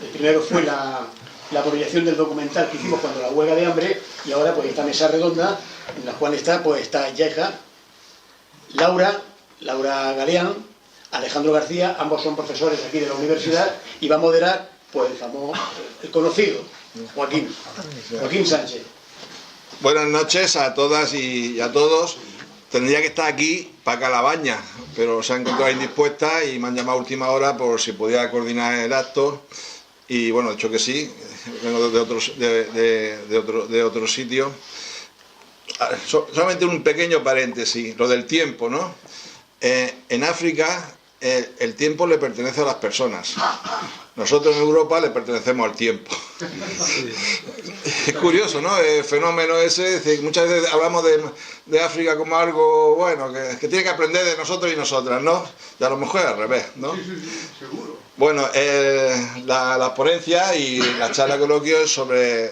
El primero fue la proyección del documental que hicimos cuando la huelga de hambre, y ahora pues esta mesa redonda en la cual está Yaja, Laura Galeán, Alejandro García, ambos son profesores aquí de la universidad, y va a moderar pues el conocido Joaquín Sánchez. Buenas noches a todas y a todos. Tendría que estar aquí para Calabaña, pero se han encontrado indispuestas y me han llamado a última hora por si podía coordinar el acto. Y bueno, he dicho que sí, vengo de otro sitio. Solamente un pequeño paréntesis, lo del tiempo, ¿no? En África el tiempo le pertenece a las personas. Nosotros en Europa le pertenecemos al tiempo. Es curioso, ¿no? El fenómeno ese, es decir, muchas veces hablamos de África como algo, bueno, que tiene que aprender de nosotros y nosotras, ¿no? Y a lo mejor es al revés, ¿no? Sí, seguro. Bueno, la ponencia y la charla coloquio es sobre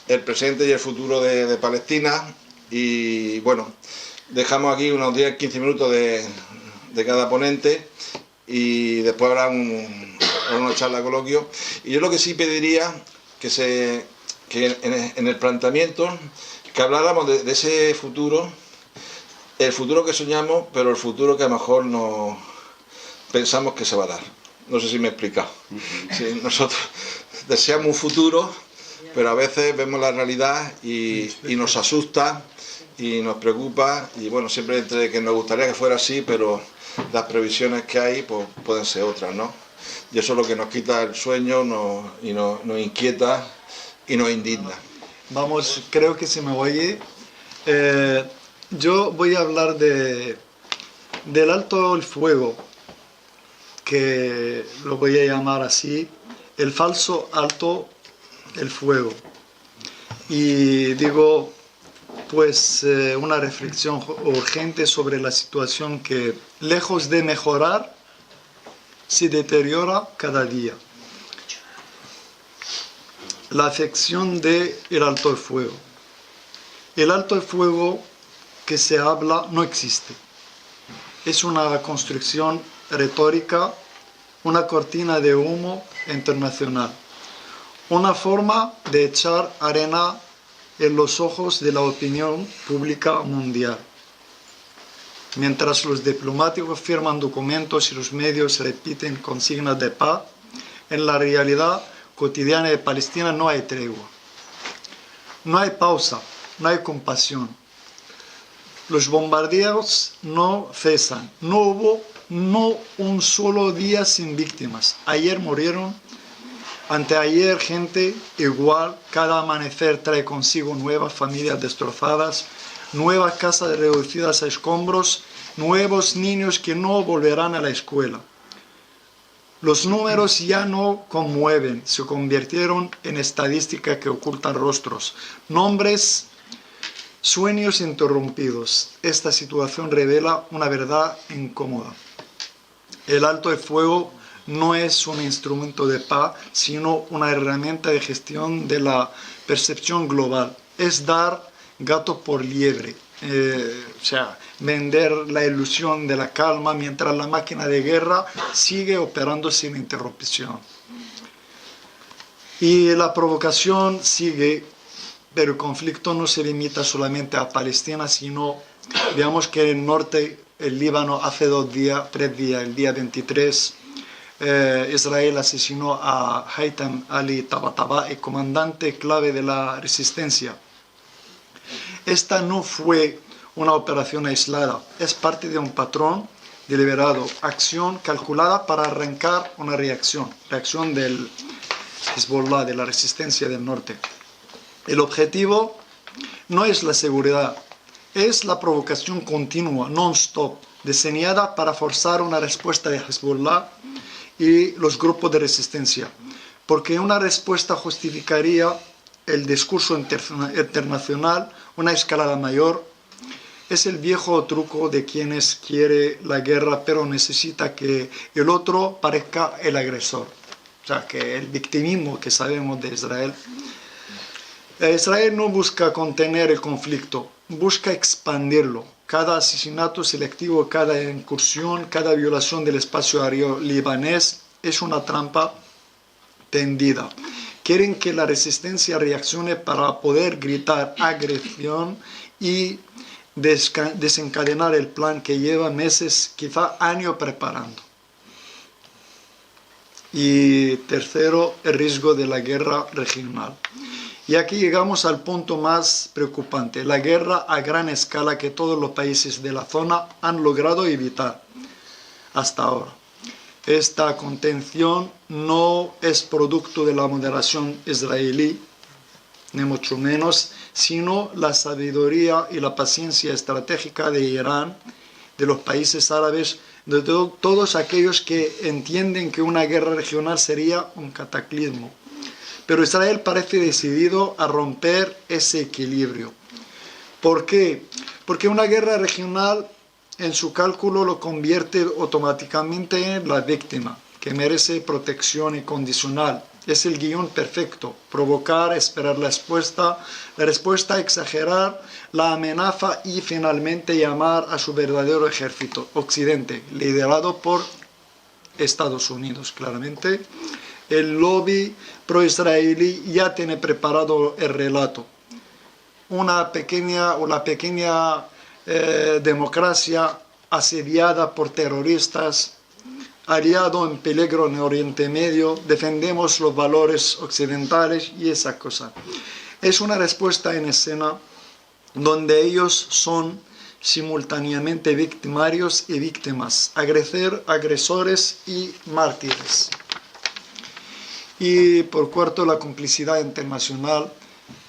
el presente y el futuro de Palestina, y bueno, dejamos aquí unos 10-15 minutos de cada ponente y después habrá una charla coloquio. Y yo lo que sí pediría que en el planteamiento que habláramos de ese futuro, el futuro que soñamos, pero el futuro que a lo mejor no pensamos que se va a dar. No sé si me he explicado. Sí, nosotros deseamos un futuro, pero a veces vemos la realidad y nos asusta y nos preocupa, y bueno, siempre entre que nos gustaría que fuera así, pero las previsiones que hay pues pueden ser otras, ¿no? Y eso es lo que nos quita el sueño y nos inquieta y nos indigna. Vamos, creo que se me oye. Yo voy a hablar del alto el fuego, que lo voy a llamar así, el falso alto el fuego. Y digo, pues una reflexión urgente sobre la situación que, lejos de mejorar, se deteriora cada día. La afección del alto el fuego. El alto el fuego que se habla no existe. Es una construcción retórica, una cortina de humo internacional, una forma de echar arena en los ojos de la opinión pública mundial. Mientras los diplomáticos firman documentos y los medios repiten consignas de paz, en la realidad cotidiana de Palestina no hay tregua. No hay pausa, no hay compasión. Los bombardeos no cesan. No hubo un solo día sin víctimas. Ayer murieron, anteayer gente igual. Cada amanecer trae consigo nuevas familias destrozadas, nuevas casas reducidas a escombros, nuevos niños que no volverán a la escuela. Los números ya no conmueven, se convirtieron en estadísticas que ocultan rostros, nombres, sueños interrumpidos. Esta situación revela una verdad incómoda. El alto el fuego no es un instrumento de paz, sino una herramienta de gestión de la percepción global. Es dar gato por liebre, o sea, vender la ilusión de la calma mientras la máquina de guerra sigue operando sin interrupción. Y la provocación sigue, pero el conflicto no se limita solamente a Palestina, sino, digamos que en el norte, el Líbano, hace 3 días, el día 23, Israel asesinó a Haytham Ali Tabatabai, el comandante clave de la resistencia. Esta no fue una operación aislada, es parte de un patrón deliberado, acción calculada para arrancar una reacción del Hezbollah, de la resistencia del norte. El objetivo no es la seguridad, es la provocación continua, non-stop, diseñada para forzar una respuesta de Hezbollah y los grupos de resistencia, porque una respuesta justificaría el discurso internacional, una escalada mayor. Es el viejo truco de quienes quiere la guerra pero necesita que el otro parezca el agresor. O sea, que el victimismo que sabemos de Israel. Israel no busca contener el conflicto, busca expandirlo. Cada asesinato selectivo, cada incursión, cada violación del espacio aéreo libanés es una trampa tendida. Quieren que la resistencia reaccione para poder gritar agresión y desencadenar el plan que lleva meses, quizá años preparando. Y tercero, el riesgo de la guerra regional. Y aquí llegamos al punto más preocupante, la guerra a gran escala que todos los países de la zona han logrado evitar hasta ahora. Esta contención no es producto de la moderación israelí, ni mucho menos, sino la sabiduría y la paciencia estratégica de Irán, de los países árabes, de todos aquellos que entienden que una guerra regional sería un cataclismo. Pero Israel parece decidido a romper ese equilibrio. ¿Por qué? Porque una guerra regional en su cálculo lo convierte automáticamente en la víctima, que merece protección incondicional. Es el guión perfecto: provocar, esperar la respuesta, exagerar la amenaza y finalmente llamar a su verdadero ejército, Occidente, liderado por Estados Unidos, claramente. El lobby pro-israelí ya tiene preparado el relato. Una pequeña democracia asediada por terroristas, aliado en peligro en Oriente Medio, defendemos los valores occidentales y esa cosa. Es una respuesta en escena donde ellos son simultáneamente victimarios y víctimas, agresores y mártires. Y por cuarto, la complicidad internacional.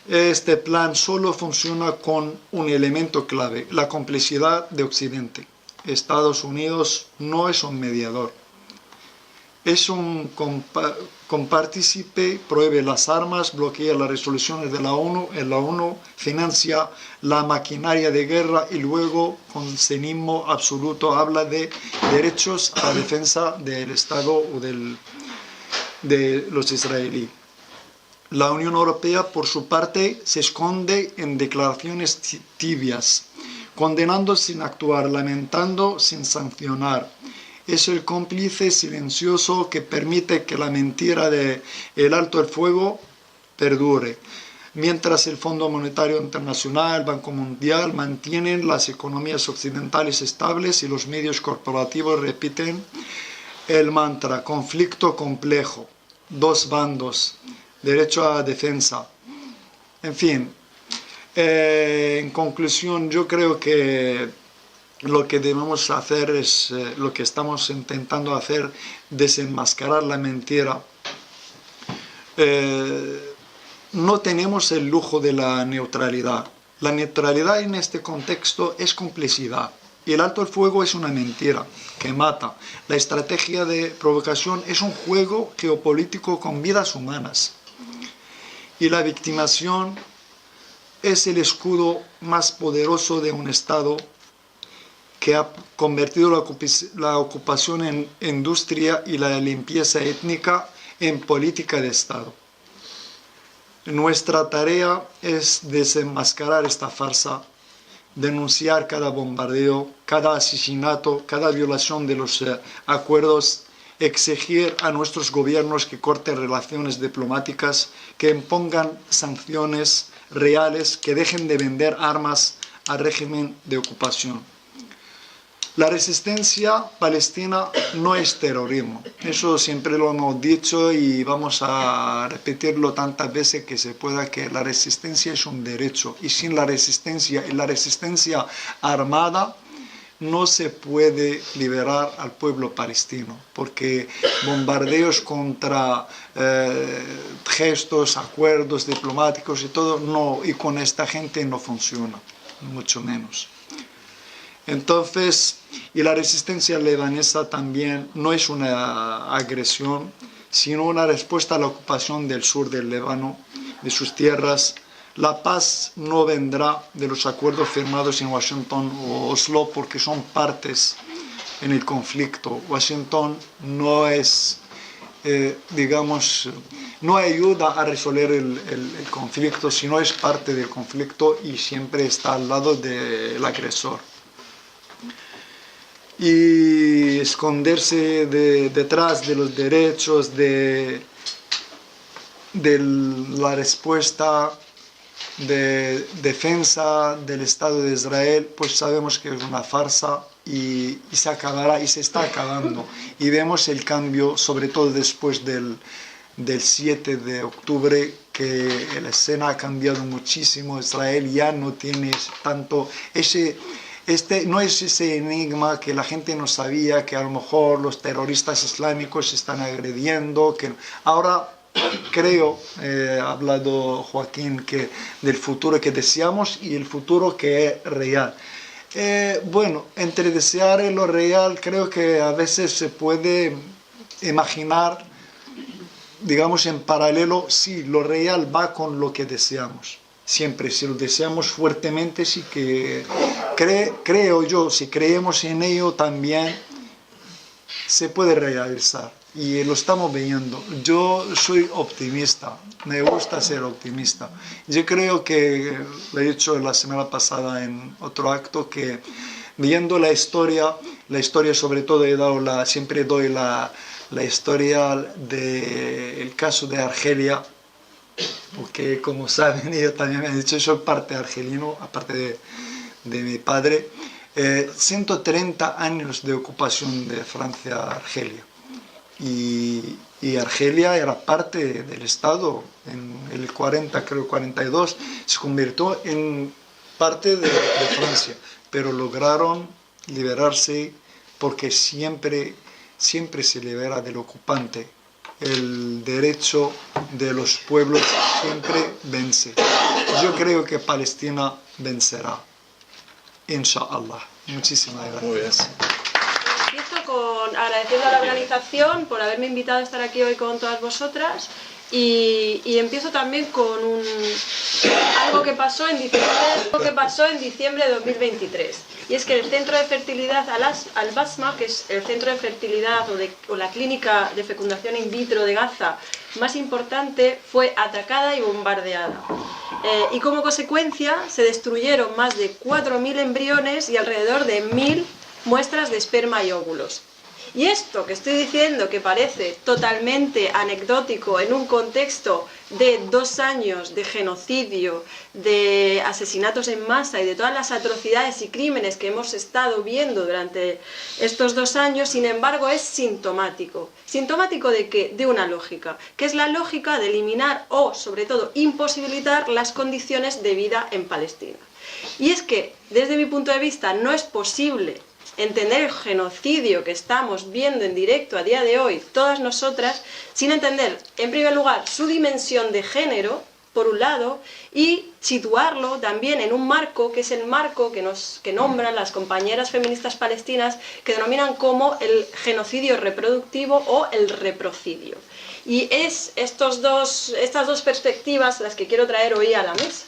Este plan solo funciona con un elemento clave: la complicidad de Occidente. Estados Unidos no es un mediador. Es un compartícipe, prohíbe las armas, bloquea las resoluciones de la ONU, la ONU financia la maquinaria de guerra y luego, con cinismo absoluto, habla de derechos a la defensa del Estado o de los israelíes. La Unión Europea, por su parte, se esconde en declaraciones tibias, condenando sin actuar, lamentando sin sancionar. Es el cómplice silencioso que permite que la mentira del alto el fuego perdure, mientras el Fondo Monetario Internacional, el Banco Mundial mantienen las economías occidentales estables y los medios corporativos repiten el mantra: conflicto complejo, dos bandos, derecho a defensa. En fin, en conclusión, yo creo que lo que debemos hacer es lo que estamos intentando hacer: desenmascarar la mentira. No tenemos el lujo de la neutralidad. La neutralidad en este contexto es complicidad. Y el alto el fuego es una mentira que mata. La estrategia de provocación es un juego geopolítico con vidas humanas. Y la victimización es el escudo más poderoso de un Estado que ha convertido la ocupación en industria y la limpieza étnica en política de Estado. Nuestra tarea es desenmascarar esta farsa, denunciar cada bombardeo, cada asesinato, cada violación de los acuerdos, exigir a nuestros gobiernos que corten relaciones diplomáticas, que impongan sanciones reales, que dejen de vender armas al régimen de ocupación. La resistencia palestina no es terrorismo. Eso siempre lo hemos dicho y vamos a repetirlo tantas veces que se pueda, que la resistencia es un derecho. Y sin la resistencia y la resistencia armada no se puede liberar al pueblo palestino, porque bombardeos contra gestos, acuerdos diplomáticos y todo, no, y con esta gente no funciona, mucho menos. Entonces, y la resistencia libanesa también no es una agresión, sino una respuesta a la ocupación del sur del Líbano, de sus tierras. La paz no vendrá de los acuerdos firmados en Washington o Oslo, porque son partes en el conflicto. Washington no es, no ayuda a resolver el conflicto, sino es parte del conflicto y siempre está al lado del agresor. Y esconderse detrás de los derechos de de la respuesta de defensa del Estado de Israel, pues sabemos que es una farsa y se acabará y se está acabando. Y vemos el cambio, sobre todo después del 7 de octubre, que la escena ha cambiado muchísimo. Israel ya no tiene tanto no es ese enigma que la gente no sabía, que a lo mejor los terroristas islámicos se están agrediendo, que ahora creo, ha hablado Joaquín, que del futuro que deseamos y el futuro que es real. Bueno, entre desear y lo real, creo que a veces se puede imaginar, digamos, en paralelo, sí, lo real va con lo que deseamos. Siempre, si lo deseamos fuertemente, sí que creo yo, si creemos en ello también se puede realizar. Y lo estamos viendo. Yo soy optimista, me gusta ser optimista. Yo creo que, lo he dicho la semana pasada en otro acto, que viendo la historia sobre todo siempre doy la historia del caso de Argelia, porque como saben, yo también me han dicho, soy parte argelino, aparte de mi padre. 130 años de ocupación de Francia a Argelia. Y Argelia era parte del Estado. En el 40, creo 42, se convirtió en parte de Francia. Pero lograron liberarse porque siempre se libera del ocupante. El derecho de los pueblos siempre vence. Yo creo que Palestina vencerá. Inshallah. Muchísimas gracias. Muy bien. Empiezo agradeciendo a la organización por haberme invitado a estar aquí hoy con todas vosotras y empiezo también con algo que pasó en diciembre de 2023. Y es que el centro de fertilidad Al-Basma, que es el centro de fertilidad o la clínica de fecundación in vitro de Gaza más importante, fue atacada y bombardeada. Y como consecuencia se destruyeron más de 4.000 embriones y alrededor de 1.000 muestras de esperma y óvulos. Y esto que estoy diciendo, que parece totalmente anecdótico en un contexto de 2 años de genocidio, de asesinatos en masa y de todas las atrocidades y crímenes que hemos estado viendo durante estos 2 años, sin embargo, es sintomático. ¿Sintomático de qué? De una lógica, que es la lógica de eliminar o, sobre todo, imposibilitar las condiciones de vida en Palestina. Y es que, desde mi punto de vista, no es posible entender el genocidio que estamos viendo en directo a día de hoy, todas nosotras, sin entender, en primer lugar, su dimensión de género, por un lado, y situarlo también en un marco, que es el marco que nombran las compañeras feministas palestinas, que denominan como el genocidio reproductivo o el reprocidio. Y es estas dos perspectivas las que quiero traer hoy a la mesa.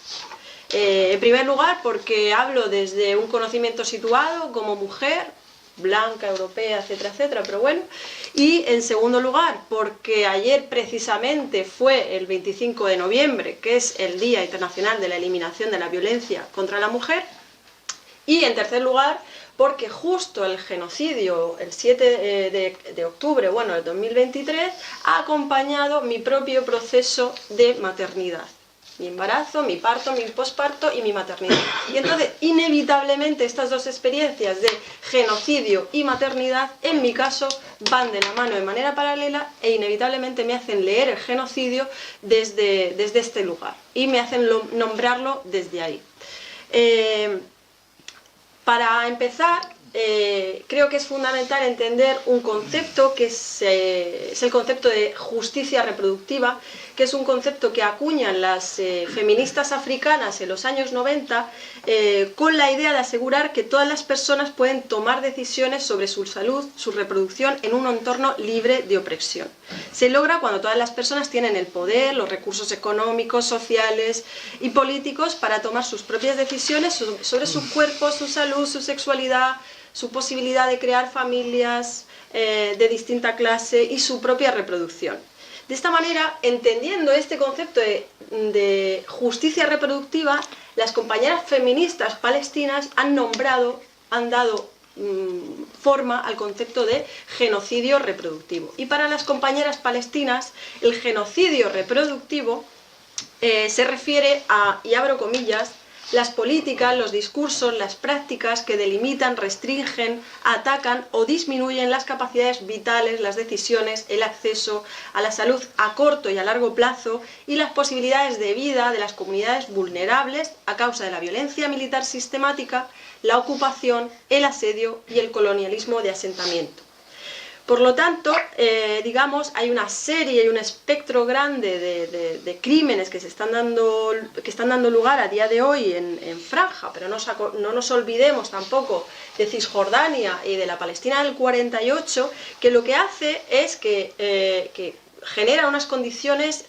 En primer lugar, porque hablo desde un conocimiento situado como mujer, blanca, europea, etcétera, etcétera, pero bueno. Y en segundo lugar, porque ayer precisamente fue el 25 de noviembre, que es el Día Internacional de la Eliminación de la Violencia contra la Mujer. Y en tercer lugar, porque justo el genocidio, el 7 de octubre, bueno, del 2023, ha acompañado mi propio proceso de maternidad. Mi embarazo, mi parto, mi posparto y mi maternidad. Y entonces, inevitablemente, estas dos experiencias de genocidio y maternidad, en mi caso, van de la mano de manera paralela e inevitablemente me hacen leer el genocidio desde este lugar y me hacen nombrarlo desde ahí. Para empezar, creo que es fundamental entender un concepto que es el concepto de justicia reproductiva, que es un concepto que acuñan las feministas africanas en los años 90 con la idea de asegurar que todas las personas pueden tomar decisiones sobre su salud, su reproducción en un entorno libre de opresión. Se logra cuando todas las personas tienen el poder, los recursos económicos, sociales y políticos para tomar sus propias decisiones sobre su cuerpo, su salud, su sexualidad, su posibilidad de crear familias de distinta clase y su propia reproducción. De esta manera, entendiendo este concepto de justicia reproductiva, las compañeras feministas palestinas han dado forma al concepto de genocidio reproductivo. Y para las compañeras palestinas, el genocidio reproductivo se refiere a, y abro comillas, las políticas, los discursos, las prácticas que delimitan, restringen, atacan o disminuyen las capacidades vitales, las decisiones, el acceso a la salud a corto y a largo plazo y las posibilidades de vida de las comunidades vulnerables a causa de la violencia militar sistemática, la ocupación, el asedio y el colonialismo de asentamiento. Por lo tanto, digamos, hay una serie y un espectro grande de crímenes que están dando lugar a día de hoy en Franja, pero no nos olvidemos tampoco de Cisjordania y de la Palestina del 48, que lo que hace es que genera unas condiciones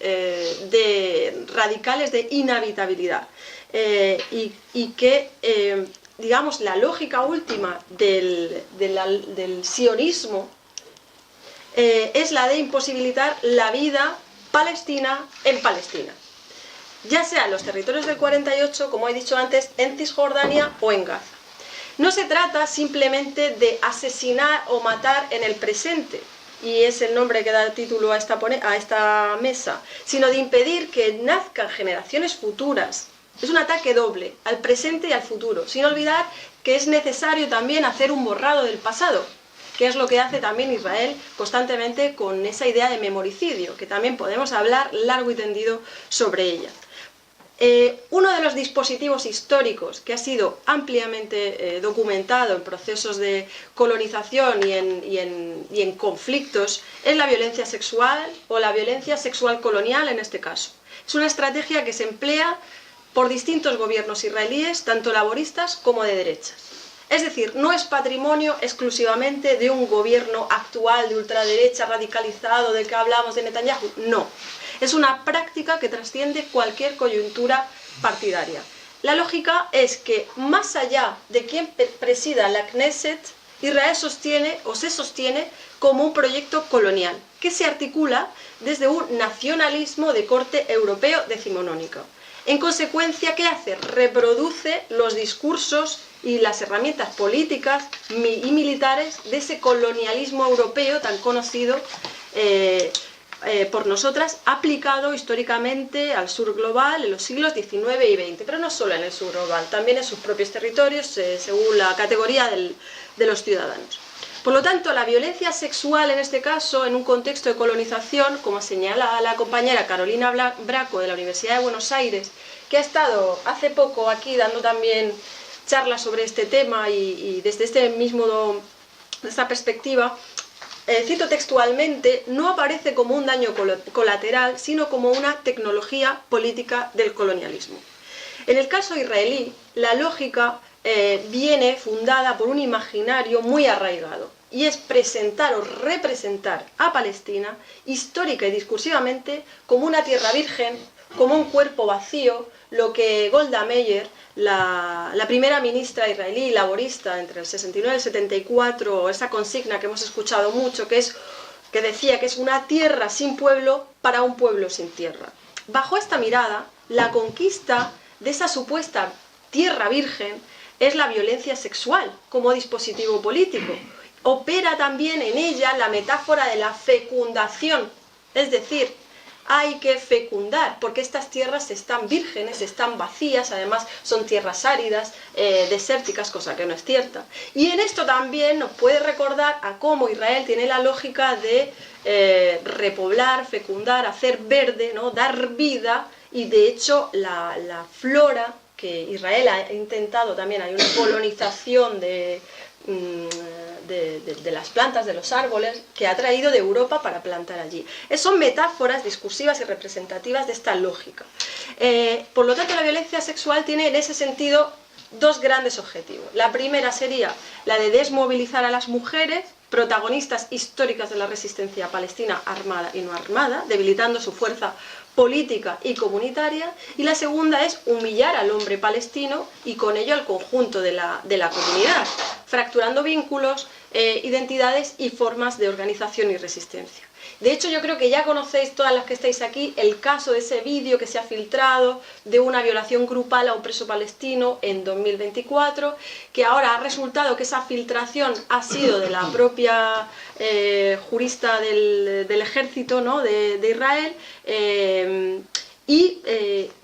radicales de inhabitabilidad y que digamos, la lógica última del sionismo es la de imposibilitar la vida palestina en Palestina, ya sea en los territorios del 48, como he dicho antes, en Cisjordania o en Gaza. No se trata simplemente de asesinar o matar en el presente, y es el nombre que da título a esta mesa, sino de impedir que nazcan generaciones futuras. Es un ataque doble, al presente y al futuro, sin olvidar que es necesario también hacer un borrado del pasado, que es lo que hace también Israel constantemente con esa idea de memoricidio, que también podemos hablar largo y tendido sobre ella. Uno de los dispositivos históricos que ha sido ampliamente documentado en procesos de colonización y en conflictos es la violencia sexual o la violencia sexual colonial en este caso. Es una estrategia que se emplea por distintos gobiernos israelíes, tanto laboristas como de derechas. Es decir, no es patrimonio exclusivamente de un gobierno actual de ultraderecha radicalizado del que hablamos de Netanyahu, no. Es una práctica que trasciende cualquier coyuntura partidaria. La lógica es que más allá de quien presida la Knesset, Israel sostiene o se sostiene como un proyecto colonial que se articula desde un nacionalismo de corte europeo decimonónico. En consecuencia, ¿qué hace? Reproduce los discursos y las herramientas políticas y militares de ese colonialismo europeo tan conocido por nosotras, aplicado históricamente al sur global en los siglos XIX y XX, pero no solo en el sur global, también en sus propios territorios, según la categoría de los ciudadanos. Por lo tanto, la violencia sexual en este caso, en un contexto de colonización, como señala la compañera Carolina Braco de la Universidad de Buenos Aires, que ha estado hace poco aquí dando también charlas sobre este tema y desde esta perspectiva, cito textualmente, no aparece como un daño colateral, sino como una tecnología política del colonialismo. En el caso israelí, la lógica viene fundada por un imaginario muy arraigado, y es presentar o representar a Palestina histórica y discursivamente como una tierra virgen, como un cuerpo vacío, lo que Golda Meir, la primera ministra israelí laborista entre el 69 y el 74, esa consigna que hemos escuchado mucho, que decía que es una tierra sin pueblo para un pueblo sin tierra. Bajo esta mirada, la conquista de esa supuesta tierra virgen es la violencia sexual como dispositivo político. Opera también en ella la metáfora de la fecundación, es decir, hay que fecundar, porque estas tierras están vírgenes, están vacías, además son tierras áridas, desérticas, cosa que no es cierta. Y en esto también nos puede recordar a cómo Israel tiene la lógica de repoblar, fecundar, hacer verde, ¿no? Dar vida, y de hecho la flora que Israel ha intentado también, hay una colonización de las plantas, de los árboles, que ha traído de Europa para plantar allí. Son metáforas discursivas y representativas de esta lógica. Por lo tanto, la violencia sexual tiene en ese sentido dos grandes objetivos. La primera sería la de desmovilizar a las mujeres, protagonistas históricas de la resistencia palestina armada y no armada, debilitando su fuerza política y comunitaria, y la segunda es humillar al hombre palestino y con ello al conjunto de la comunidad, fracturando vínculos, identidades y formas de organización y resistencia. De hecho, yo creo que ya conocéis, todas las que estáis aquí, el caso de ese vídeo que se ha filtrado de una violación grupal a un preso palestino en 2024, que ahora ha resultado que esa filtración ha sido de la propia jurista del ejército, ¿no?, de Israel, y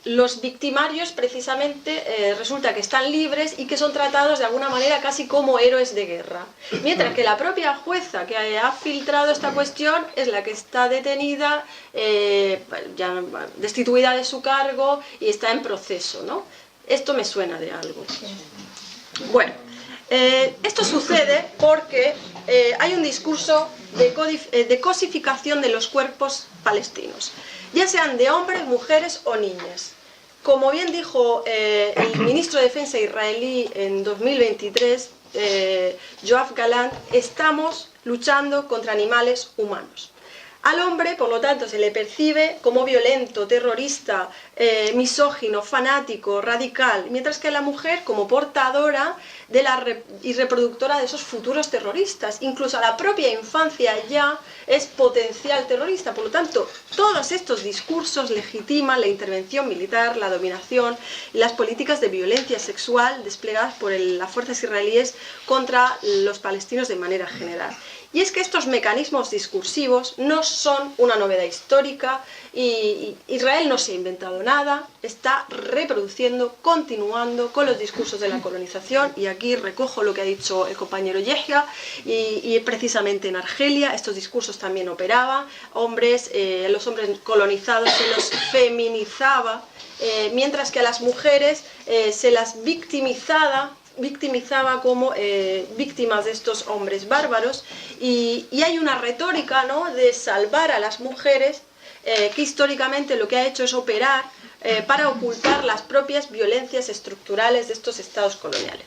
los victimarios precisamente resulta que están libres y que son tratados de alguna manera casi como héroes de guerra. Mientras que la propia jueza que ha filtrado esta cuestión es la que está detenida, ya destituida de su cargo y está en proceso, ¿no? Esto me suena de algo. Bueno, esto sucede porque hay un discurso de cosificación de los cuerpos palestinos, ya sean de hombres, mujeres o niñas. Como bien dijo el ministro de Defensa israelí en 2023, Yoav Gallant, estamos luchando contra animales humanos. Al hombre, por lo tanto, se le percibe como violento, terrorista, misógino, fanático, radical, mientras que a la mujer como portadora y reproductora de esos futuros terroristas. Incluso a la propia infancia ya es potencial terrorista. Por lo tanto, todos estos discursos legitiman la intervención militar, la dominación y las políticas de violencia sexual desplegadas por las fuerzas israelíes contra los palestinos de manera general. Y es que estos mecanismos discursivos no son una novedad histórica y Israel no se ha inventado nada, está reproduciendo, continuando con los discursos de la colonización, y aquí recojo lo que ha dicho el compañero Yehia, y precisamente en Argelia estos discursos también operaban, los hombres colonizados se los feminizaba, mientras que a las mujeres se las victimizaba como víctimas de estos hombres bárbaros, y hay una retórica, ¿no?, de salvar a las mujeres que históricamente lo que ha hecho es operar para ocultar las propias violencias estructurales de estos estados coloniales.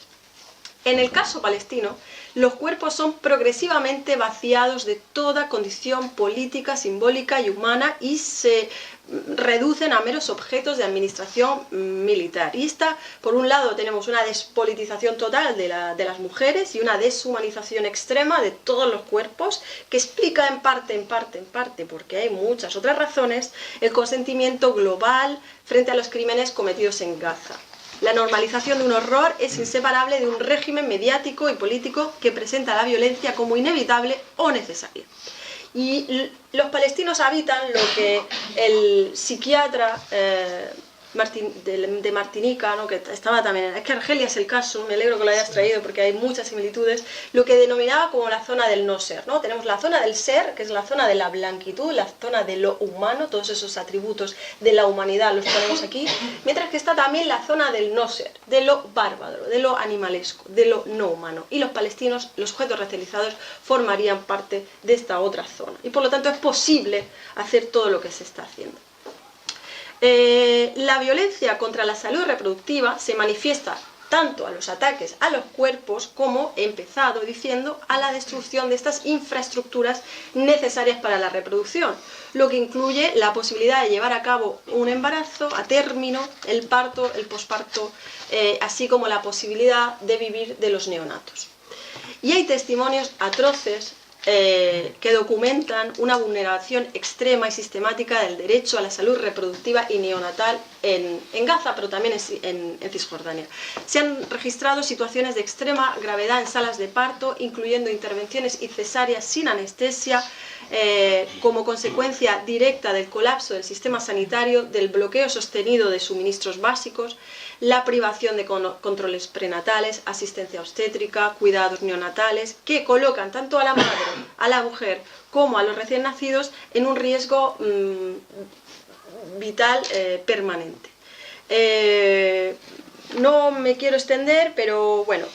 En el caso palestino, los cuerpos son progresivamente vaciados de toda condición política, simbólica y humana y se reducen a meros objetos de administración militar. Y por un lado, tenemos una despolitización total de las mujeres y una deshumanización extrema de todos los cuerpos, que explica en parte, porque hay muchas otras razones, el consentimiento global frente a los crímenes cometidos en Gaza. La normalización de un horror es inseparable de un régimen mediático y político que presenta la violencia como inevitable o necesaria. Y los palestinos habitan lo que el psiquiatra de Martinica, ¿no?, que estaba también, es que Argelia es el caso, me alegro que lo hayas traído porque hay muchas similitudes, lo que denominaba como la zona del no ser, ¿no? Tenemos la zona del ser, que es la zona de la blanquitud, la zona de lo humano, todos esos atributos de la humanidad los ponemos aquí, mientras que está también la zona del no ser, de lo bárbaro, de lo animalesco, de lo no humano, y los palestinos, los sujetos racializados, formarían parte de esta otra zona, y por lo tanto es posible hacer todo lo que se está haciendo. La violencia contra la salud reproductiva se manifiesta tanto a los ataques a los cuerpos como, he empezado diciendo, a la destrucción de estas infraestructuras necesarias para la reproducción, lo que incluye la posibilidad de llevar a cabo un embarazo a término, el parto, el posparto, así como la posibilidad de vivir de los neonatos. Y hay testimonios atroces que documentan una vulneración extrema y sistemática del derecho a la salud reproductiva y neonatal en Gaza, pero también en Cisjordania. Se han registrado situaciones de extrema gravedad en salas de parto, incluyendo intervenciones y cesáreas sin anestesia, como consecuencia directa del colapso del sistema sanitario, del bloqueo sostenido de suministros básicos, la privación de controles prenatales, asistencia obstétrica, cuidados neonatales, que colocan tanto a la madre, a la mujer, como a los recién nacidos en un riesgo vital permanente. No me quiero extender, pero bueno,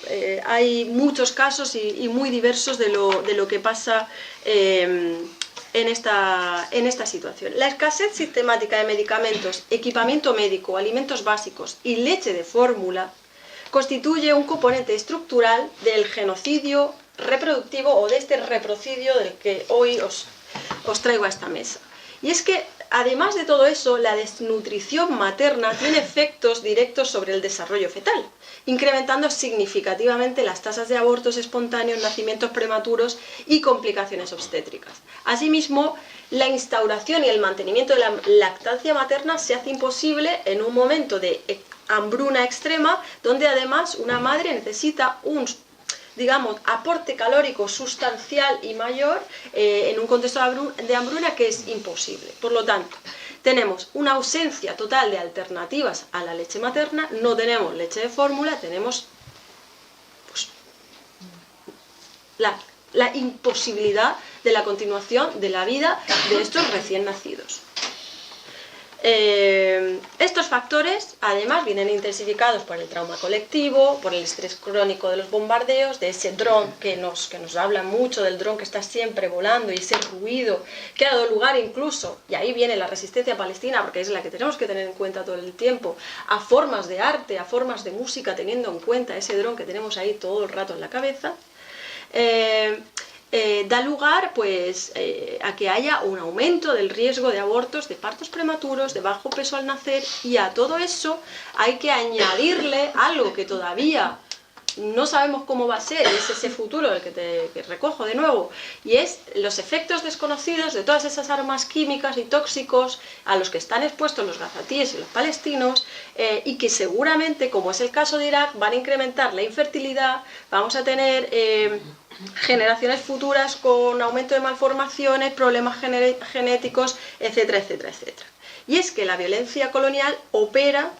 hay muchos casos y muy diversos de lo que pasa en esta situación. La escasez sistemática de medicamentos, equipamiento médico, alimentos básicos y leche de fórmula constituye un componente estructural del genocidio reproductivo o de este reprocidio del que hoy os traigo a esta mesa. Y es que, además de todo eso, la desnutrición materna tiene efectos directos sobre el desarrollo fetal, incrementando significativamente las tasas de abortos espontáneos, nacimientos prematuros y complicaciones obstétricas. Asimismo, la instauración y el mantenimiento de la lactancia materna se hace imposible en un momento de hambruna extrema, donde además una madre necesita un, digamos, aporte calórico sustancial y mayor en un contexto de hambruna que es imposible. Por lo tanto, tenemos una ausencia total de alternativas a la leche materna, no tenemos leche de fórmula, tenemos pues, la imposibilidad de la continuación de la vida de estos recién nacidos. Estos factores además vienen intensificados por el trauma colectivo, por el estrés crónico de los bombardeos, de ese dron que nos habla mucho del dron que está siempre volando y ese ruido que ha dado lugar incluso, y ahí viene la resistencia palestina porque es la que tenemos que tener en cuenta todo el tiempo, a formas de arte, a formas de música, teniendo en cuenta ese dron que tenemos ahí todo el rato en la cabeza. Da lugar pues, a que haya un aumento del riesgo de abortos, de partos prematuros, de bajo peso al nacer, y a todo eso hay que añadirle algo que todavía no sabemos cómo va a ser, es ese futuro del que recojo de nuevo, y es los efectos desconocidos de todas esas armas químicas y tóxicos a los que están expuestos los gazatíes y los palestinos, y que seguramente, como es el caso de Irak, van a incrementar la infertilidad, vamos a tener generaciones futuras con aumento de malformaciones, problemas genéticos, etcétera, etcétera, etcétera. Y es que la violencia colonial opera,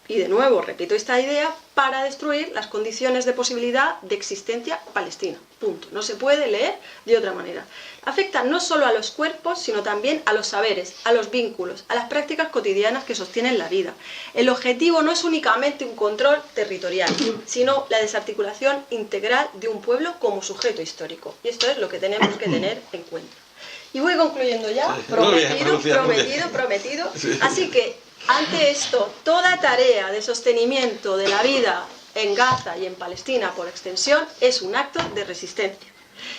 y de nuevo repito esta idea, para destruir las condiciones de posibilidad de existencia palestina. Punto. No se puede leer de otra manera. Afecta no solo a los cuerpos, sino también a los saberes, a los vínculos, a las prácticas cotidianas que sostienen la vida. El objetivo no es únicamente un control territorial, sino la desarticulación integral de un pueblo como sujeto histórico. Y esto es lo que tenemos que tener en cuenta. Y voy concluyendo ya, prometido. Sí. Así que, ante esto, toda tarea de sostenimiento de la vida en Gaza y en Palestina por extensión es un acto de resistencia.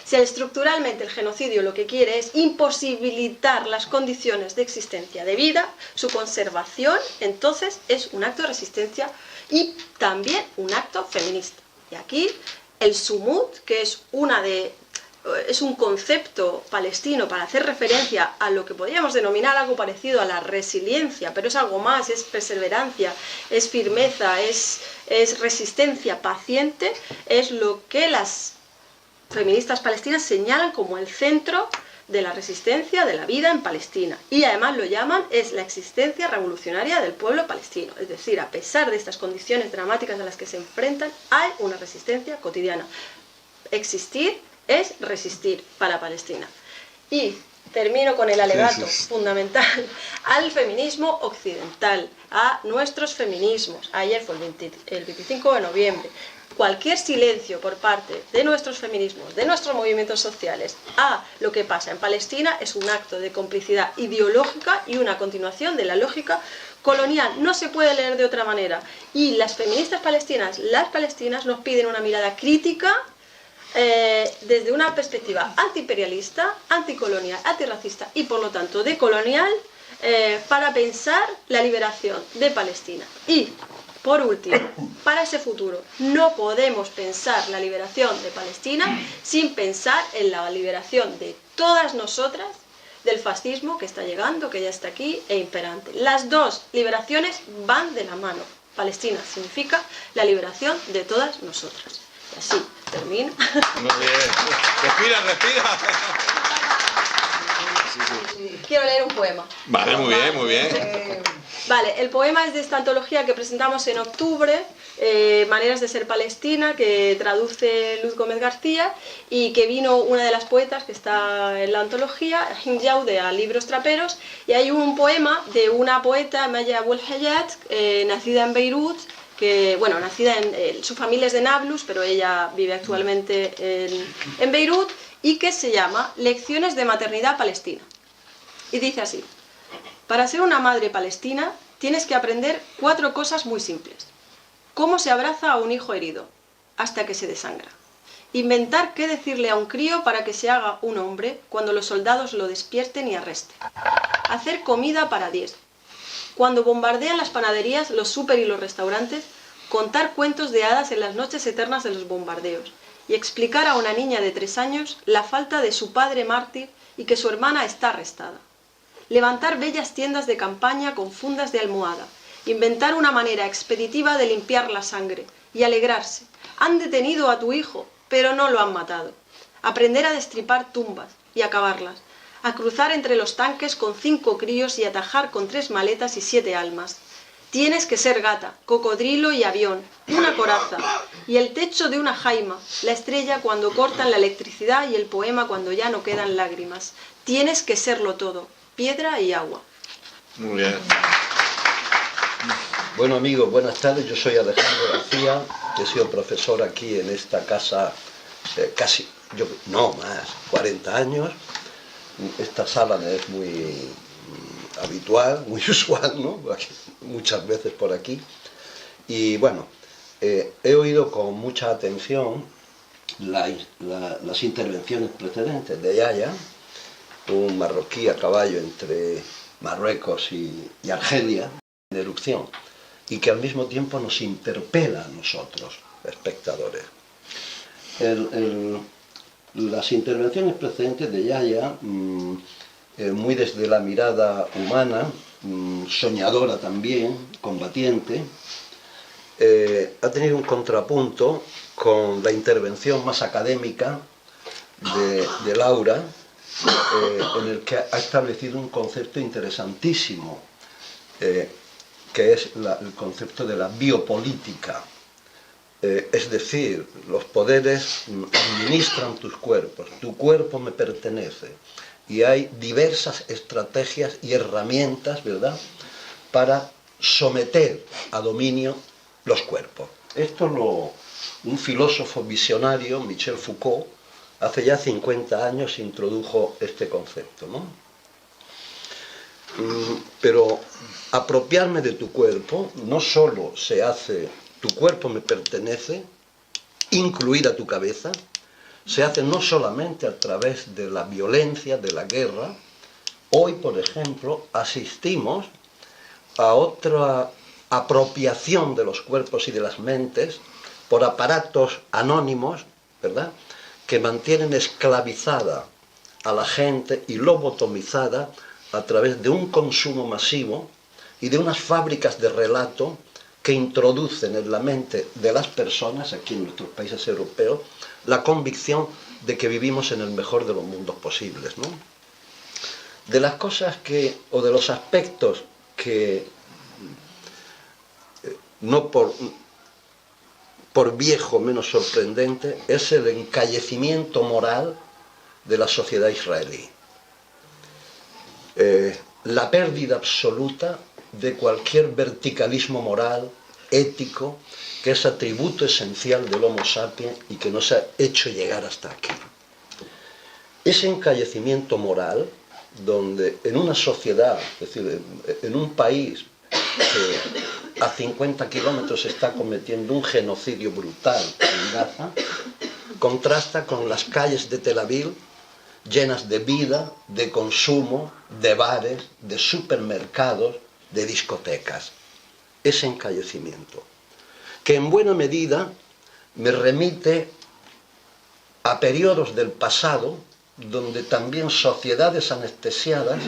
Si estructuralmente el genocidio lo que quiere es imposibilitar las condiciones de existencia de vida, su conservación, entonces es un acto de resistencia y también un acto feminista. Y aquí el sumut, que es un concepto palestino para hacer referencia a lo que podríamos denominar algo parecido a la resiliencia, pero es algo más, es perseverancia, es firmeza, es resistencia paciente, es lo que las feministas palestinas señalan como el centro de la resistencia de la vida en Palestina. Y además lo llaman, es la existencia revolucionaria del pueblo palestino. Es decir, a pesar de estas condiciones dramáticas a las que se enfrentan, hay una resistencia cotidiana. Existir es resistir para Palestina. Y termino con el alegato fundamental al feminismo occidental, a nuestros feminismos. Ayer fue el 25 de noviembre. Cualquier silencio por parte de nuestros feminismos, de nuestros movimientos sociales, a lo que pasa en Palestina es un acto de complicidad ideológica y una continuación de la lógica colonial. No se puede leer de otra manera. Y las feministas palestinas, las palestinas, nos piden una mirada crítica desde una perspectiva antiimperialista, anticolonial, antirracista y por lo tanto decolonial, para pensar la liberación de Palestina. Y por último, para ese futuro no podemos pensar la liberación de Palestina sin pensar en la liberación de todas nosotras del fascismo que está llegando, que ya está aquí e imperante. Las dos liberaciones van de la mano. Palestina significa la liberación de todas nosotras. Y así termino. Muy bien. Respira. Quiero leer un poema. Vale, muy bien. Vale, el poema es de esta antología que presentamos en octubre, Maneras de ser Palestina, que traduce Luz Gómez García, y que vino una de las poetas que está en la antología, Hind Yaude, a Libros Traperos, y hay un poema de una poeta, Maya Abul-Hayat, nacida en Beirut, que, bueno, nacida su familia es de Nablus, pero ella vive actualmente en Beirut, y que se llama Lecciones de Maternidad Palestina. Y dice así: para ser una madre palestina tienes que aprender 4 cosas muy simples. Cómo se abraza a un hijo herido, hasta que se desangra. Inventar qué decirle a un crío para que se haga un hombre cuando los soldados lo despierten y arresten. Hacer comida para 10. Cuando bombardean las panaderías, los súper y los restaurantes, contar cuentos de hadas en las noches eternas de los bombardeos y explicar a una niña de 3 años la falta de su padre mártir y que su hermana está arrestada. Levantar bellas tiendas de campaña con fundas de almohada, inventar una manera expeditiva de limpiar la sangre y alegrarse. Han detenido a tu hijo, pero no lo han matado. Aprender a destripar tumbas y acabarlas. A cruzar entre los tanques con 5 críos y atajar con 3 maletas y 7 almas. Tienes que ser gata, cocodrilo y avión, una coraza, y el techo de una jaima, la estrella cuando cortan la electricidad y el poema cuando ya no quedan lágrimas. Tienes que serlo todo, piedra y agua. Muy bien. Bueno amigos, buenas tardes, yo soy Alejandro García, he sido profesor aquí en esta casa casi, no más, 40 años. Esta sala me es muy habitual, muy usual, ¿no? Muchas veces por aquí. Y bueno, he oído con mucha atención las intervenciones precedentes de Yaya, un marroquí a caballo entre Marruecos y Argelia, en erupción, y que al mismo tiempo nos interpela a nosotros, espectadores. Las intervenciones precedentes de Yaya, muy desde la mirada humana, soñadora también, combatiente, ha tenido un contrapunto con la intervención más académica de Laura, en el que ha establecido un concepto interesantísimo, que es el concepto de la biopolítica. Es decir, los poderes administran tus cuerpos, tu cuerpo me pertenece, y hay diversas estrategias y herramientas, ¿verdad?, para someter a dominio los cuerpos. Esto un filósofo visionario, Michel Foucault, hace ya 50 años introdujo este concepto, ¿no? Pero apropiarme de tu cuerpo no solo se hace, tu cuerpo me pertenece, incluida tu cabeza, se hace no solamente a través de la violencia, de la guerra. Hoy, por ejemplo, asistimos a otra apropiación de los cuerpos y de las mentes por aparatos anónimos, ¿verdad?, que mantienen esclavizada a la gente y lobotomizada a través de un consumo masivo y de unas fábricas de relato que introducen en la mente de las personas, aquí en nuestros países europeos, la convicción de que vivimos en el mejor de los mundos posibles, ¿no? De las cosas o de los aspectos que, no por viejo menos sorprendente, es el encallecimiento moral de la sociedad israelí. La pérdida absoluta de cualquier verticalismo moral, ético, que es atributo esencial del Homo sapiens y que nos ha hecho llegar hasta aquí. Ese encallecimiento moral, donde en una sociedad, es decir, en un país que a 50 kilómetros está cometiendo un genocidio brutal en Gaza, contrasta con las calles de Tel Aviv llenas de vida, de consumo, de bares, de supermercados, de discotecas. Ese encallecimiento, que en buena medida me remite a periodos del pasado donde también sociedades anestesiadas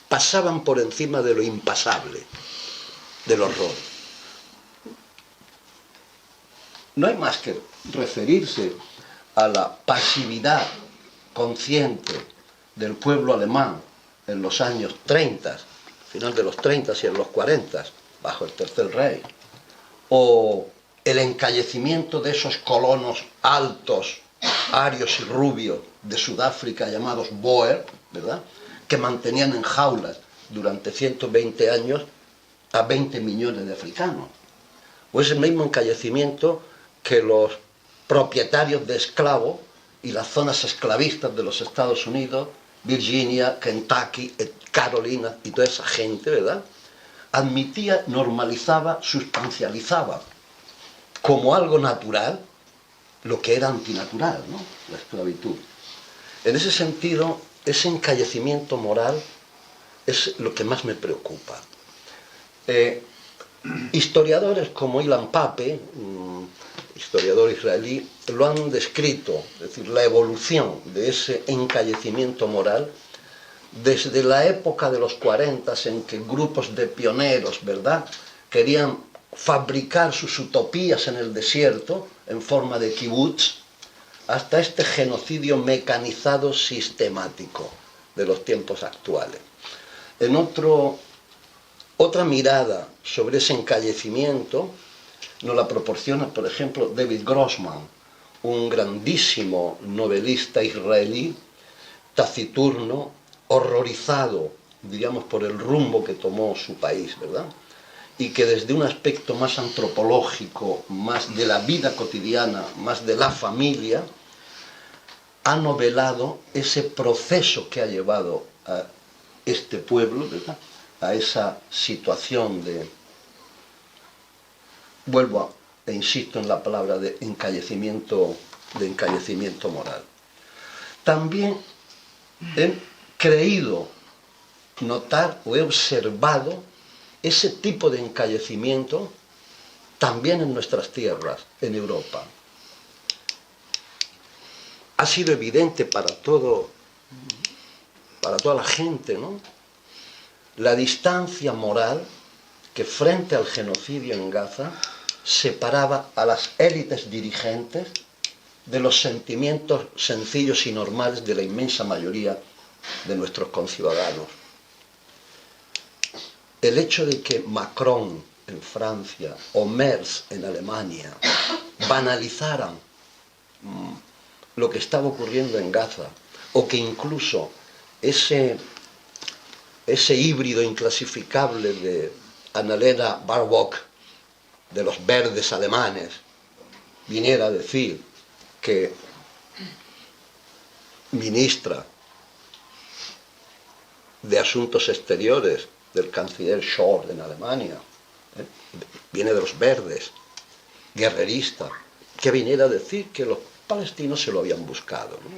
pasaban por encima de lo impasable, del horror. No hay más que referirse a la pasividad consciente del pueblo alemán en los años 30, final de los 30 y en los 40, bajo el Tercer Reich, o el encallecimiento de esos colonos altos, arios y rubios de Sudáfrica llamados Boer, ¿verdad?, que mantenían en jaulas durante 120 años a 20 millones de africanos. O ese mismo encallecimiento que los propietarios de esclavos y las zonas esclavistas de los Estados Unidos, Virginia, Kentucky, Carolina y toda esa gente, ¿verdad?, admitía, normalizaba, sustancializaba como algo natural lo que era antinatural, ¿no? La esclavitud. En ese sentido, ese encallecimiento moral es lo que más me preocupa. Historiadores como Ilan Pappé, historiador israelí, lo han descrito, es decir, la evolución de ese encallecimiento moral desde la época de los 40, en que grupos de pioneros, ¿verdad?, querían fabricar sus utopías en el desierto en forma de kibutz, hasta este genocidio mecanizado sistemático de los tiempos actuales. En otra mirada sobre ese encallecimiento nos la proporciona, por ejemplo, David Grossman, un grandísimo novelista israelí, taciturno, horrorizado, diríamos, por el rumbo que tomó su país, ¿verdad? Y que desde un aspecto más antropológico, más de la vida cotidiana, más de la familia, ha novelado ese proceso que ha llevado a este pueblo, ¿verdad?, a esa situación de, vuelvo e insisto en la palabra, de encallecimiento moral. También he creído notar o he observado ese tipo de encallecimiento también en nuestras tierras, en Europa. Ha sido evidente para toda la gente, ¿no?, la distancia moral que frente al genocidio en Gaza separaba a las élites dirigentes de los sentimientos sencillos y normales de la inmensa mayoría de nuestros conciudadanos. El hecho de que Macron en Francia o Merz en Alemania banalizaran lo que estaba ocurriendo en Gaza, o que incluso ese híbrido inclasificable de Annalena Baerbock, de los verdes alemanes, viniera a decir que ministra de Asuntos Exteriores del canciller Scholz en Alemania, viene de los verdes, guerrerista, que viniera a decir que los palestinos se lo habían buscado, ¿no?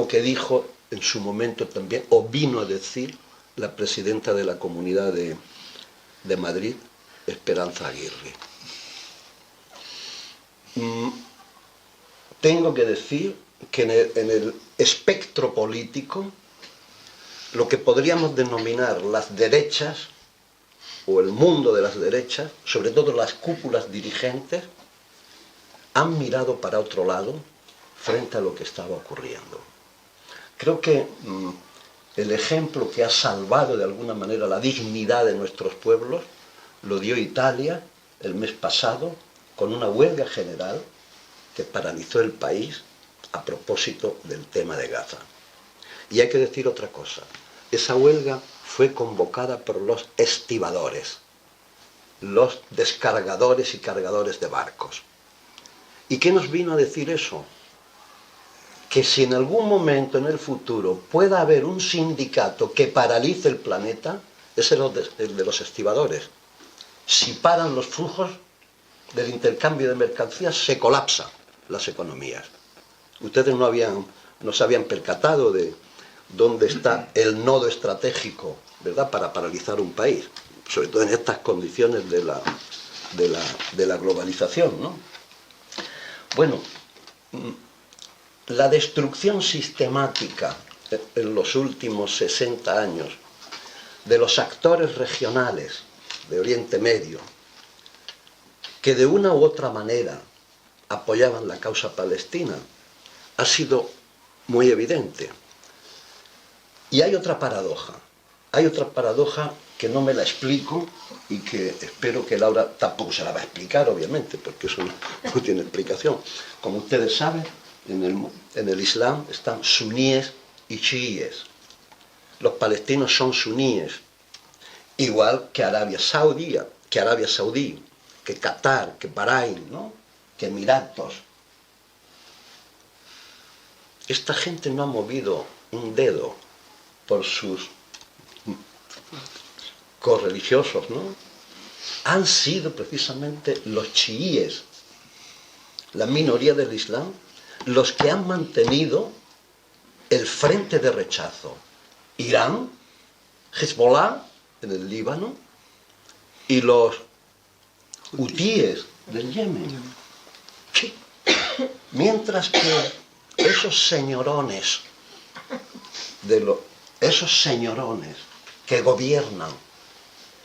Lo que dijo en su momento también, o vino a decir, la presidenta de la Comunidad de Madrid, Esperanza Aguirre. Tengo que decir que en el espectro político, lo que podríamos denominar las derechas, o el mundo de las derechas, sobre todo las cúpulas dirigentes, han mirado para otro lado frente a lo que estaba ocurriendo. Creo que el ejemplo que ha salvado de alguna manera la dignidad de nuestros pueblos lo dio Italia el mes pasado con una huelga general que paralizó el país a propósito del tema de Gaza. Y hay que decir otra cosa, esa huelga fue convocada por los estibadores, los descargadores y cargadores de barcos. ¿Y qué nos vino a decir eso? Que si en algún momento en el futuro pueda haber un sindicato que paralice el planeta, es el de los estibadores. Si paran los flujos del intercambio de mercancías, se colapsan las economías. Ustedes no se habían percatado de dónde está el nodo estratégico, ¿verdad?, para paralizar un país, sobre todo en estas condiciones de la globalización, ¿no? Bueno, la destrucción sistemática en los últimos 60 años de los actores regionales de Oriente Medio, que de una u otra manera apoyaban la causa palestina, ha sido muy evidente. Y hay otra paradoja que no me la explico y que espero que Laura tampoco se la va a explicar, obviamente, porque eso no tiene explicación. Como ustedes saben, en el Islam están suníes y chiíes. Los palestinos son suníes, igual que Arabia Saudí, que Qatar, que Bahrein, ¿no?, que Emiratos. Esta gente no ha movido un dedo por sus correligiosos, ¿no? Han sido precisamente los chiíes la minoría del Islam, los que han mantenido el frente de rechazo. Irán, Hezbollah en el Líbano y los hutíes del Yemen. Sí. Mientras que esos señorones que gobiernan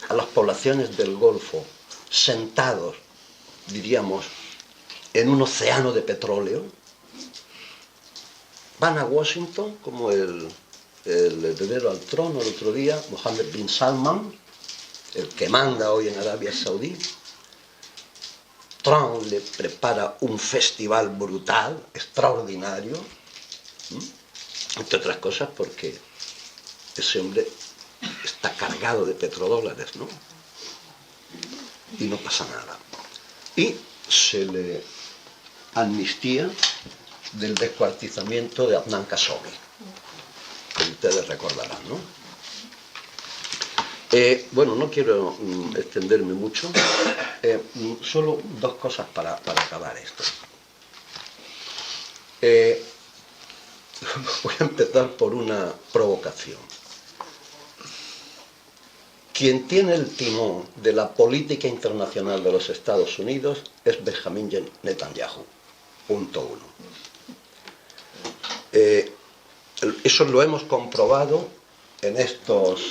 a las poblaciones del Golfo, sentados, diríamos, en un océano de petróleo, van a Washington, como el heredero al trono el otro día, Mohammed bin Salman, el que manda hoy en Arabia Saudí. Trump le prepara un festival brutal, extraordinario, entre otras cosas porque ese hombre está cargado de petrodólares, ¿no? Y no pasa nada. Y se le amnistía del descuartizamiento de Adnan Khashoggi, que ustedes recordarán, ¿no? Bueno, no quiero extenderme mucho, solo dos cosas para acabar esto. Voy a empezar por una provocación. Quien tiene el timón de la política internacional de los Estados Unidos es Benjamin Netanyahu. Punto uno. Eso lo hemos comprobado en estos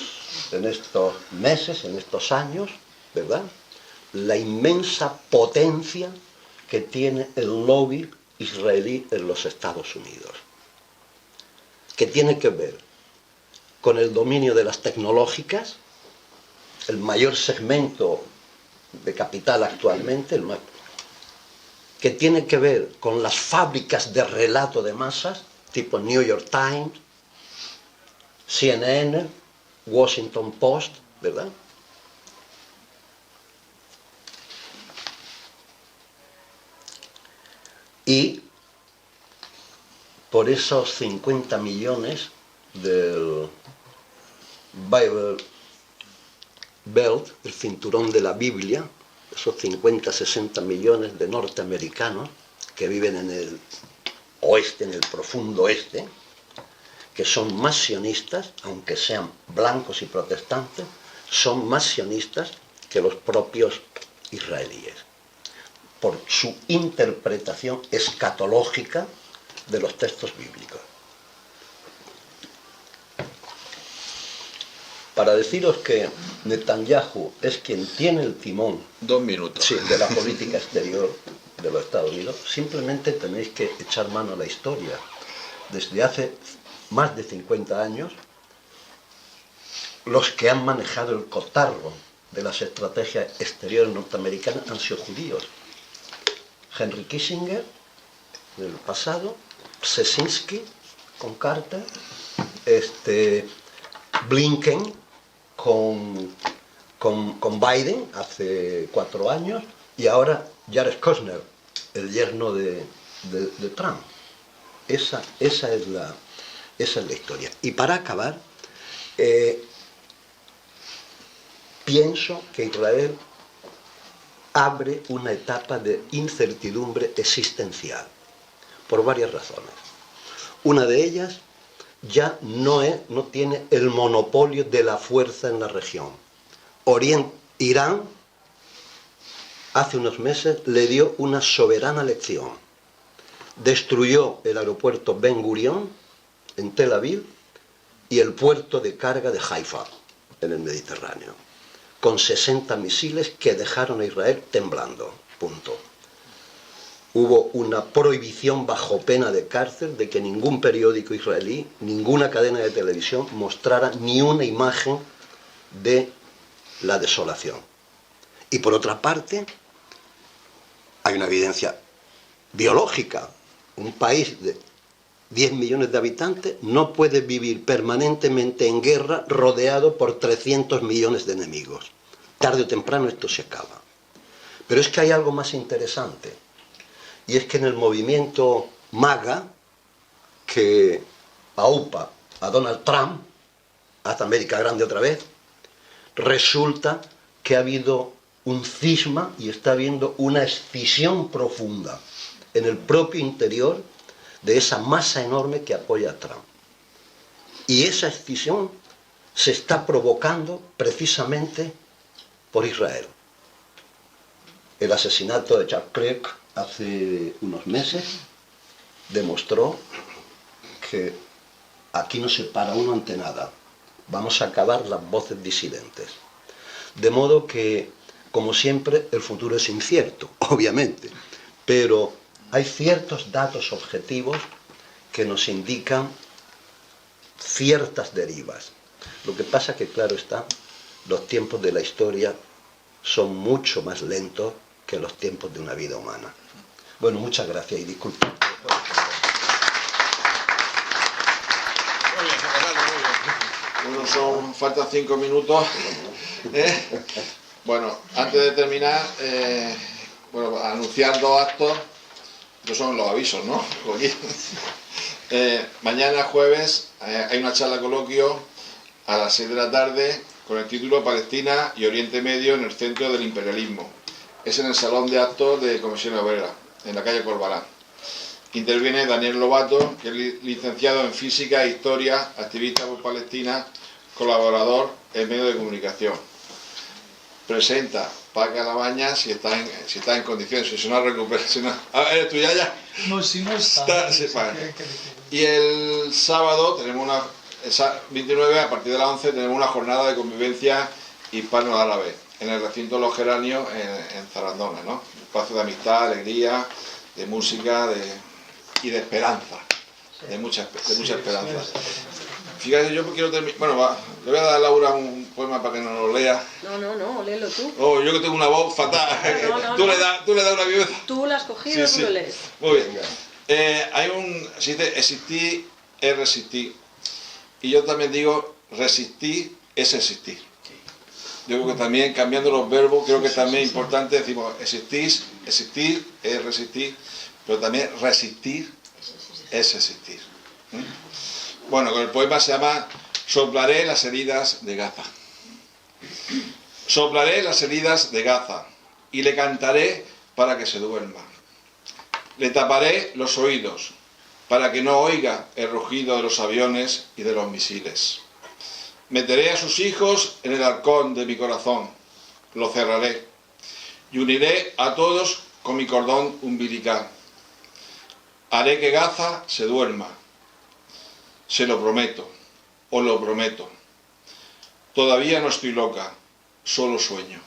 meses, en estos años, ¿verdad? La inmensa potencia que tiene el lobby israelí en los Estados Unidos, que tiene que ver con el dominio de las tecnológicas, el mayor segmento de capital actualmente, que tiene que ver con las fábricas de relato de masas, tipo New York Times, CNN, Washington Post, ¿verdad? Y por esos 50 millones del Bible Belt, el cinturón de la Biblia, esos 50-60 millones de norteamericanos que viven en el oeste, en el profundo oeste, que son más sionistas, aunque sean blancos y protestantes, son más sionistas que los propios israelíes, por su interpretación escatológica de los textos bíblicos. Para deciros que Netanyahu es quien tiene el timón 2 minutos. Sí, de la política exterior de los Estados Unidos, simplemente tenéis que echar mano a la historia. Desde hace más de 50 años, los que han manejado el cotarro de las estrategias exteriores norteamericanas han sido judíos. Henry Kissinger, en el pasado, Brzezinski, con Carter, Blinken, con Biden, hace 4 años, y ahora Jared Kushner, el yerno de Trump. Esa es la historia. Y para acabar, pienso que Israel abre una etapa de incertidumbre existencial, por varias razones. Una de ellas, ya no tiene el monopolio de la fuerza en la región. Irán, hace unos meses, le dio una soberana lección. Destruyó el aeropuerto Ben Gurion en Tel Aviv y el puerto de carga de Haifa, en el Mediterráneo, con 60 misiles que dejaron a Israel temblando. Punto. Hubo una prohibición bajo pena de cárcel de que ningún periódico israelí, ninguna cadena de televisión mostrara ni una imagen de la desolación. Y por otra parte, hay una evidencia biológica. Un país de 10 millones de habitantes no puede vivir permanentemente en guerra rodeado por 300 millones de enemigos. Tarde o temprano esto se acaba. Pero es que hay algo más interesante. Y es que en el movimiento MAGA, que aupa a Donald Trump, hasta América Grande otra vez, resulta que ha habido un cisma y está habiendo una escisión profunda en el propio interior de esa masa enorme que apoya a Trump. Y esa escisión se está provocando precisamente por Israel. El asesinato de Charles Clerk hace unos meses demostró que aquí no se para uno ante nada. Vamos a acabar las voces disidentes. De modo que, como siempre, el futuro es incierto, obviamente, pero hay ciertos datos objetivos que nos indican ciertas derivas. Lo que pasa que, claro está, los tiempos de la historia son mucho más lentos que los tiempos de una vida humana. Bueno, muchas gracias y disculpen. Bueno, faltan 5 minutos. Bueno, antes de terminar, bueno, anunciar 2 actos. Estos son los avisos, ¿no? Joaquín. Mañana jueves hay una charla coloquio a las 6 de la tarde con el título Palestina y Oriente Medio en el centro del imperialismo. Es en el Salón de Actos de Comisión Obrera, en la calle Corbalán. Interviene Daniel Lobato, que es licenciado en Física e Historia, activista por Palestina, colaborador en medios de comunicación. Presenta Paca Labaña si está en condiciones, si no recupera. Si no, ¿eres tú ya? No, si no está. Sí, vale. Y el sábado tenemos 29, a partir de las 11, tenemos una jornada de convivencia hispano-árabe en el recinto Los Geranios en Zarandona, ¿no? Un espacio de amistad, alegría, de música y de esperanza, de mucha esperanza. Fíjate, yo quiero terminar. Bueno, le voy a dar a Laura un poema para que nos lo lea. No, léelo tú. Oh, yo que tengo una voz fatal. No. Tú le das una viveza. Tú la has cogido, Sí. tú lo lees. Muy bien. Hay existir es resistir. Y yo también digo, resistir es existir. Yo creo que también, cambiando los verbos, creo que también es importante, decimos, existir es resistir, pero también resistir es existir. Bueno, con el poema se llama Soplaré las heridas de Gaza. Soplaré las heridas de Gaza y le cantaré para que se duerma. Le taparé los oídos para que no oiga el rugido de los aviones y de los misiles. Meteré a sus hijos en el arcón de mi corazón, lo cerraré y uniré a todos con mi cordón umbilical. Haré que Gaza se duerma. Se lo prometo, os lo prometo. Todavía no estoy loca, solo sueño.